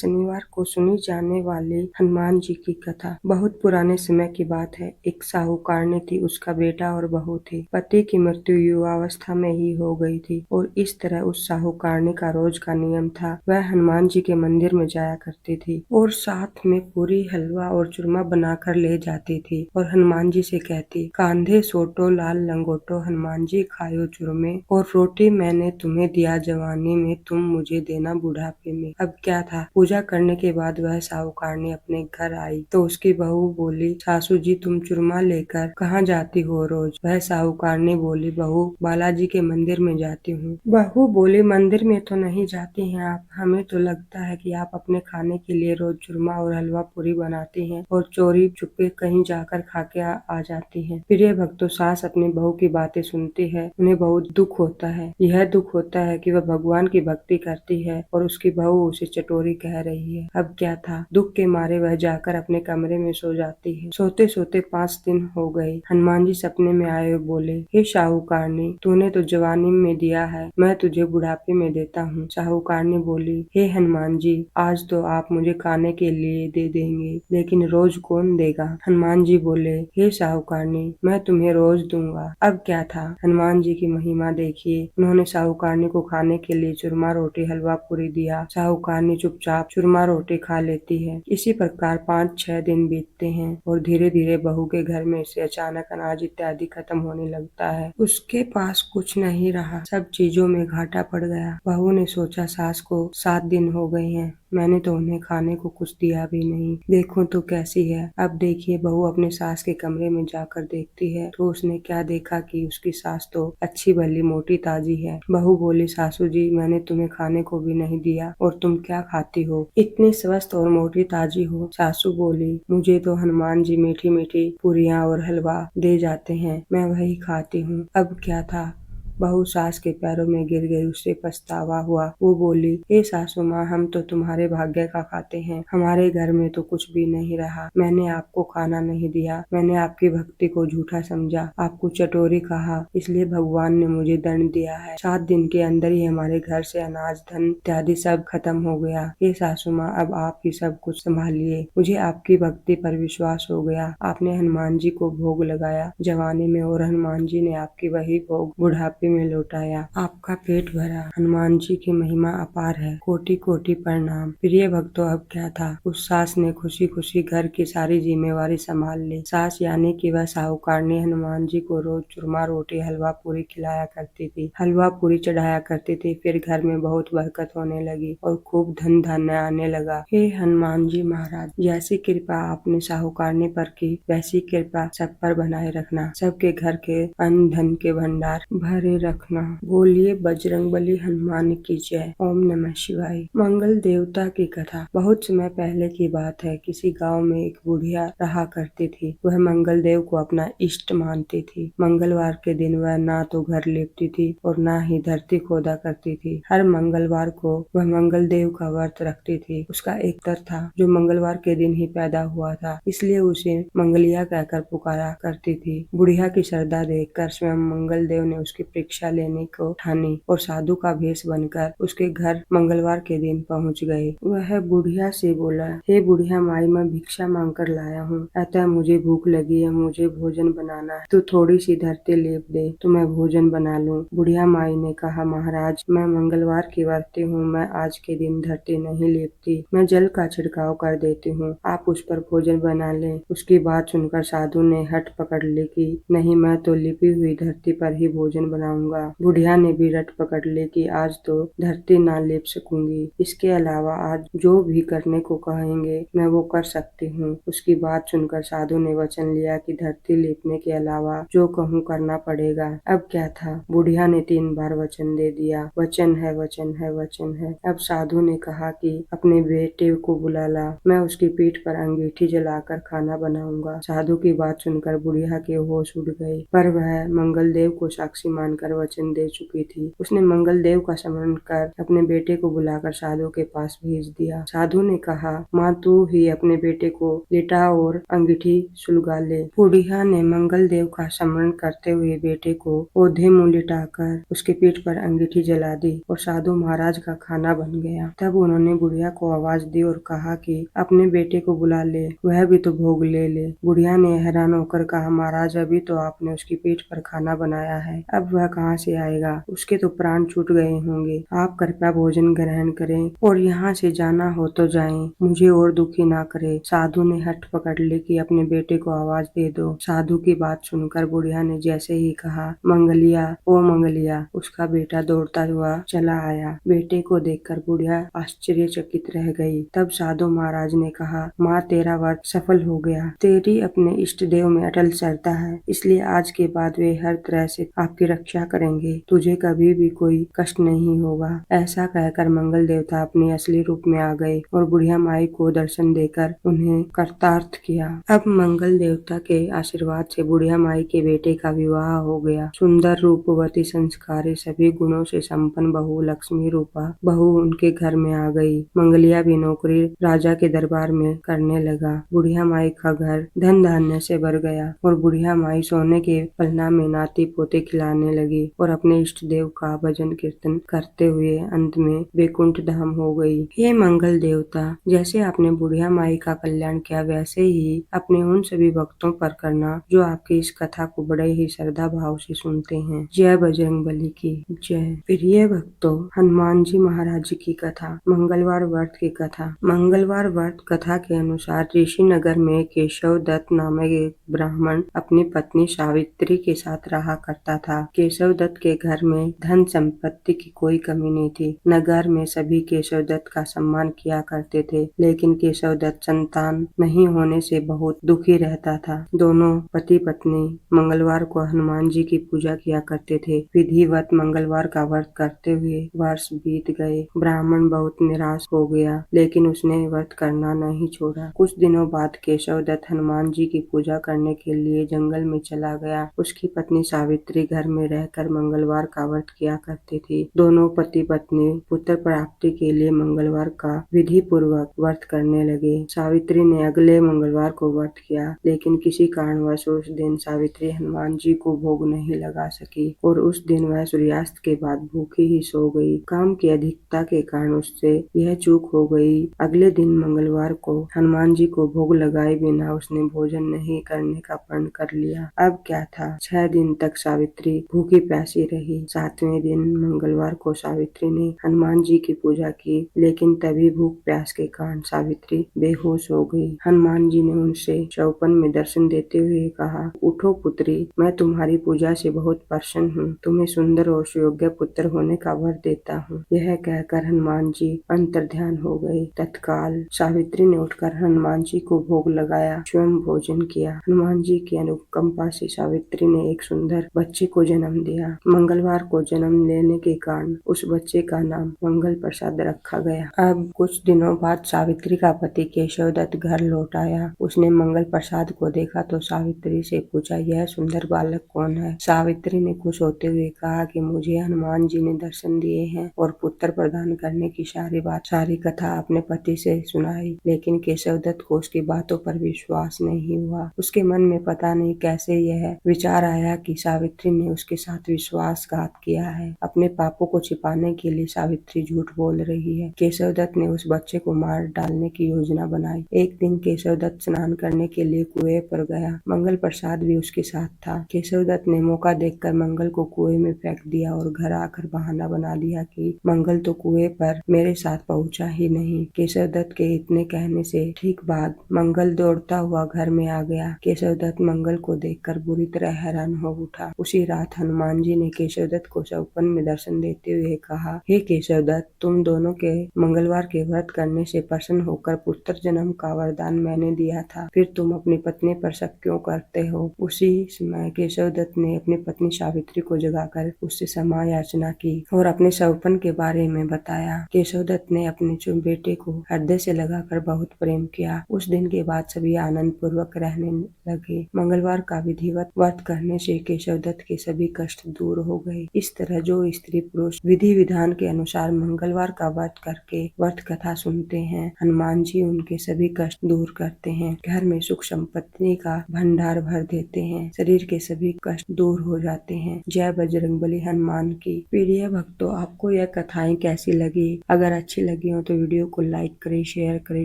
शनिवार को सुनी जाने वाली हनुमान जी की कथा। बहुत पुराने समय की बात है। एक साहूकारनी थी, उसका बेटा और बहू थे। पति की मृत्यु युवावस्था में ही हो गई थी और इस तरह उस साहूकारनी का रोज का नियम था, वह हनुमान जी के मंदिर में जाया करती थी और साथ में पूरी, हलवा और चूरमा बनाकर ले जाती थी और हनुमान जी से कहती, कांधे सोटो लाल लंगोटो, हनुमान जी खायो चूरमे, और रोटी मैंने तुम्हें दिया जवानी में, तुम मुझे देना बुढ़ापे में। अब क्या था, पूजा करने के बाद वह साहूकारनी अपने घर आई तो उसकी बहू बोली, सासू जी तुम चूरमा लेकर कहाँ जाती हो रोज? वह साहूकारनी बोली, बहू बालाजी के मंदिर में जाती हूँ। बहू बोली, मंदिर में तो नहीं जाती हैं आप, हमें तो लगता है कि आप अपने खाने के लिए रोज चूरमा और हलवा पूरी बनाती हैं और चोरी छुपे कहीं जाकर खा के आ जाती हैं। प्रिय भक्तों, सास अपनी बहू की बातें सुनती है, उन्हें बहुत दुख होता है। यह दुख होता है कि वह भगवान की भक्ति करती है और उसकी बहू उसे चटोरी कह रही है। अब क्या था, दुख के मारे वह जाकर अपने कमरे में सो जाती है। सोते सोते 5 दिन हो गए। हनुमान जी सपने में आए और बोले, हे साहूकारनी, तूने तो जवानी में दिया है, मैं तुझे बुढ़ापे में देता हूँ। साहूकारनी बोली, हे हनुमान जी, आज तो आप मुझे खाने के लिए दे देंगे, लेकिन रोज कौन देगा? हनुमान जी बोले, हे साहूकारनी, मैं तुम्हें रोज दूंगा। अब क्या था, हनुमान जी की महिमा देखिए। उन्होंने साहूकारनी को खाने के लिए चूरमा रोटी हलवा पूरी दिया। साहूकारनी चुपचाप चूरमा रोटी खा लेती है। इसी प्रकार 5-6 दिन बीतते हैं और धीरे धीरे बहू के घर में से अचानक अनाज इत्यादि खत्म होने लगता है। उसके पास कुछ नहीं रहा, सब चीजों में घाटा पड़ गया। बहू ने सोचा, सास को 7 दिन हो गए हैं, मैंने तो उन्हें खाने को कुछ दिया भी नहीं, देखूं तो कैसी है। अब देखिए, बहू अपने सास के कमरे में जाकर देखती है तो उसने क्या देखा कि उसकी सास तो अच्छी भली मोटी ताजी है। बहू बोली, सासू जी, मैंने तुम्हें खाने को भी नहीं दिया और तुम क्या खाती हो, इतनी स्वस्थ और मोटी ताजी हो। सासू बोली, मुझे तो हनुमान जी मीठी मीठी पूरियां और हलवा दे जाते हैं, मैं वही खाती हूँ। अब क्या था, बहू सास के पैरों में गिर गई, उसे पछतावा हुआ। वो बोली, हे सासू माँ, हम तो तुम्हारे भाग्य का खाते हैं, हमारे घर में तो कुछ भी नहीं रहा। मैंने आपको खाना नहीं दिया, मैंने आपकी भक्ति को झूठा समझा, आपको चटोरी कहा, इसलिए भगवान ने मुझे दंड दिया है। 7 दिन के अंदर ही हमारे घर से अनाज धन इत्यादि सब खत्म हो गया। हे सासू माँ, अब आप ही सब कुछ संभालिए, मुझे आपकी भक्ति पर विश्वास हो गया। आपने हनुमान जी को भोग लगाया जवानी में और हनुमान जी ने आपकी वही भोग बुढ़ापे में लौटाया। आपका पेट भरा। हनुमान जी की महिमा अपार है, कोटि कोटि प्रणाम। प्रिय भक्तों, अब क्या था, उस सास ने खुशी खुशी घर की सारी जिम्मेवारी संभाल ली। सास यानी कि वह साहूकारनी हनुमान जी को रोज चूरमा रोटी हलवा पूरी खिलाया करती थी, हलवा पूरी चढ़ाया करती थी। फिर घर में बहुत बरकत होने लगी और खूब धन धान्य आने लगा। हे हनुमान जी महाराज, जैसी कृपा आपने साहूकारनी पर की, वैसी कृपा सब पर बनाए रखना, सबके घर के अन्न धन के भंडार भरे रखना। बोलिए बजरंगबली हनुमान की जय। ओम नमः शिवाय। मंगल देवता की कथा। बहुत समय पहले की बात है। किसी गांव में एक बुढ़िया रहा करती थी। वह मंगल देव को अपना इष्ट मानती थी। मंगलवार के दिन वह ना तो घर लेपती थी और ना ही धरती खोदा करती थी। हर मंगलवार को वह मंगल देव का व्रत रखती थी। उसका एक पुत्र था जो मंगलवार के दिन ही पैदा हुआ था, इसलिए उसे मंगलिया कहकर पुकारा करती थी। बुढ़िया की श्रद्धा देखकर स्वयं मंगल देव ने उसकी परीक्षा लेने को ठानी और साधु का भेष बनकर उसके घर मंगलवार के दिन पहुंच गए। वह बुढ़िया से बोला, हे बुढ़िया माई, मैं भिक्षा मांग कर लाया हूँ, अतः मुझे भूख लगी है, मुझे भोजन बनाना है, तू थोड़ी सी धरती लेप दे तो मैं भोजन बना लूँ। बुढ़िया माई ने कहा, महाराज, मैं मंगलवार की व्रती हूँ, मैं आज के दिन धरती नहीं लेपती, मैं जल का छिड़काव कर देती हूँ, आप उस पर भोजन बना लें। उसकी बात सुनकर साधु ने हट पकड़ ली कि नहीं, मैं तो लिपी हुई धरती पर ही भोजन बनाऊंगा। बुढ़िया ने भी रट पकड़ ली कि आज तो धरती ना लेप सकूंगी, इसके अलावा आज जो भी करने को कहेंगे मैं वो कर सकती हूँ। उसकी बात सुनकर साधु ने वचन लिया कि धरती लेपने के अलावा जो कहूँ करना पड़ेगा। अब क्या था, बुढ़िया ने 3 बार वचन दे दिया, वचन है वचन है वचन है। अब साधु ने कहा कि अपने बेटे को बुला ला, मैं उसकी पीठ पर अंगीठी जलाकर खाना बनाऊंगा। साधु की बात सुनकर बुढ़िया के होश उड़ गए, पर वह मंगल देव को साक्षी मानकर बनकर वचन दे चुकी थी। उसने मंगल देव का स्मरण कर अपने बेटे को बुलाकर साधु के पास भेज दिया। साधु ने कहा, माँ तू ही अपने बेटे को लिटा और अंगीठी सुलगा ले। बुढ़िया ने मंगल देव का स्मरण करते हुए बेटे को ओढ़े मुँह लिटाकर उसके पीठ पर अंगीठी जला दी और साधु महाराज का खाना बन गया। तब उन्होंने बुढ़िया को आवाज दी और कहा कि अपने बेटे को बुला ले, वह भी तो भोग ले ले। बुढ़िया ने हैरान होकर कहा, महाराज अभी तो आपने उसकी पीठ पर खाना बनाया है, अब वह कहाँ से आएगा? उसके तो प्राण छूट गए होंगे। आप कृपया भोजन ग्रहण करें और यहाँ से जाना हो तो जाएं, मुझे और दुखी ना करे। साधु ने हठ पकड़ ली कि अपने बेटे को आवाज दे दो। साधु की बात सुनकर बुढ़िया ने जैसे ही कहा, मंगलिया ओ मंगलिया, उसका बेटा दौड़ता हुआ चला आया। बेटे को देखकर बुढ़िया आश्चर्यचकित रह गई। तब साधु महाराज ने कहा, माँ तेरा व्रत सफल हो गया। तेरी अपने इष्ट देव में अटल श्रद्धा है, इसलिए आज के बाद वे हर तरह से आपकी रक्षा करेंगे। तुझे कभी भी कोई कष्ट नहीं होगा। ऐसा कहकर मंगल देवता अपने असली रूप में आ गए और बुढ़िया माई को दर्शन देकर उन्हें कृतार्थ किया। अब मंगल देवता के आशीर्वाद से बुढ़िया माई के बेटे का विवाह हो गया। सुंदर रूपवती संस्कारी सभी गुणों से संपन्न बहू लक्ष्मी रूपा बहू उनके घर में आ गई। मंगलिया भी नौकरी राजा के दरबार में करने लगा। बुढ़िया माई का घर धन धान्य से भर गया और बुढ़िया माई सोने के पलना में नाती पोते खिलाने लगी और अपने इष्ट देव का भजन कीर्तन करते हुए अंत में वैकुंठ धाम हो गई। हे मंगल देवता, जैसे आपने बुढ़िया माई का कल्याण किया वैसे ही अपने उन सभी भक्तों पर करना जो आपकी इस कथा को बड़े ही श्रद्धा भाव से सुनते हैं। जय बजरंगबली की जय। प्रिय भक्तों, हनुमान जी महाराज की कथा। मंगलवार व्रत की कथा। मंगलवार व्रत कथा के अनुसार ऋषि नगर में केशव दत्त नामक एक ब्राह्मण अपनी पत्नी सावित्री के साथ रहा करता था। केशव दत्त के घर में धन संपत्ति की कोई कमी नहीं थी। नगर में सभी केशव दत्त का सम्मान किया करते थे, लेकिन केशव दत्त संतान नहीं होने से बहुत दुखी रहता था। दोनों पति पत्नी मंगलवार को हनुमान जी की पूजा किया करते थे। विधिवत मंगलवार का व्रत करते हुए वर्ष बीत गए। ब्राह्मण बहुत निराश हो गया, लेकिन उसने व्रत करना नहीं छोड़ा। कुछ दिनों बाद केशव दत्त हनुमान जी की पूजा करने के लिए जंगल में चला गया। उसकी पत्नी सावित्री घर में रहकर मंगलवार का व्रत किया करती थी। दोनों पति पत्नी पुत्र प्राप्ति के लिए मंगलवार का विधि पूर्वक व्रत करने लगे। सावित्री ने अगले मंगलवार को व्रत किया, लेकिन किसी कारणवश उस दिन सावित्री हनुमान जी को भोग नहीं लगा सकी और उस दिन वह सूर्यास्त के बाद भूखी ही सो गई। काम की अधिकता के कारण उससे यह चूक हो गई। अगले दिन मंगलवार को हनुमान जी को भोग लगाए बिना उसने भोजन नहीं करने का प्रण कर लिया। अब क्या था, 6 दिन तक सावित्री भूखी प्यासी रही। 7वें दिन मंगलवार को सावित्री ने हनुमान जी की पूजा की, लेकिन तभी भूख प्यास के कारण सावित्री बेहोश हो गई। हनुमान जी ने उनसे चौपन में दर्शन देते हुए कहा, उठो पुत्री, मैं तुम्हारी पूजा से बहुत प्रसन्न हूँ। तुम्हें सुंदर और सुयोग्य पुत्र होने का वर देता हूँ। यह कहकर हनुमान जी अंतर्ध्यान हो गए। तत्काल सावित्री ने उठकर हनुमान जी को भोग लगाया, स्वयं भोजन किया। हनुमान जी की अनुकंपा से सावित्री ने एक सुंदर बच्चे को जन्म दिया। मंगलवार को जन्म लेने के कारण उस बच्चे का नाम मंगल प्रसाद रखा गया। अब कुछ दिनों बाद सावित्री का पति केशव दत्त घर लौट आया। उसने मंगल प्रसाद को देखा तो सावित्री से पूछा, यह सुंदर बालक कौन है? सावित्री ने खुश होते हुए कहा कि मुझे हनुमान जी ने दर्शन दिए हैं और पुत्र प्रदान करने की सारी कथा अपने पति से सुनाई। लेकिन केशव दत्त को उसकी बातों पर विश्वास नहीं हुआ। उसके मन में पता नहीं कैसे यह विचार आया कि सावित्री ने उसके साथ विश्वासघात किया है। अपने पापों को छिपाने के लिए सावित्री झूठ बोल रही है। केशव दत्त ने उस बच्चे को मार डालने की योजना बनाई। एक दिन केशव दत्त स्नान करने के लिए कुएं पर गया। मंगल प्रसाद भी उसके साथ था। केशव दत्त ने मौका देखकर मंगल को कुएं में फेंक दिया और घर आकर बहाना बना दिया कि मंगल तो कुएं पर मेरे साथ पहुंचा ही नहीं। केशव दत्त के इतने कहने से ठीक बाद मंगल दौड़ता हुआ घर में आ गया। केशव दत्त मंगल को देखकर बुरी तरह हैरान हो उठा। उसी रात हनुमान जी ने केशव दत्त को सपन में दर्शन देते हुए कहा, हे केशव दत्त, तुम दोनों के मंगलवार के व्रत करने से प्रसन्न होकर पुत्र जन्म का वरदान मैंने दिया था, फिर तुम अपनी पत्नी पर शक क्यों करते हो? उसी समय केशव दत्त ने अपनी पत्नी सावित्री को जगाकर उससे क्षमा याचना की और अपने सौपन के बारे में बताया। केशव दत्त ने अपने बेटे को हृदय से लगाकर बहुत प्रेम किया। उस दिन के बाद सभी आनंद पूर्वक रहने लगे। मंगलवार का विधिवत व्रत करने से केशव दत्त के सभी कष्ट कष्ट दूर हो गए। इस तरह जो स्त्री पुरुष विधि विधान के अनुसार मंगलवार का व्रत करके व्रत कथा सुनते हैं, हनुमान जी उनके सभी कष्ट दूर करते हैं, घर में सुख संपत्ति का भंडार भर देते हैं, शरीर के सभी कष्ट दूर हो जाते हैं। जय बजरंगबली हनुमान की। प्रिय भक्तों, आपको यह कथाएं कैसी लगी? अगर अच्छी लगी हो तो वीडियो को लाइक करें, शेयर करें,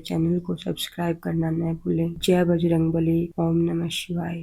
चैनल को सब्सक्राइब करना न भूलें। जय बजरंगबली। ओम नमः शिवाय।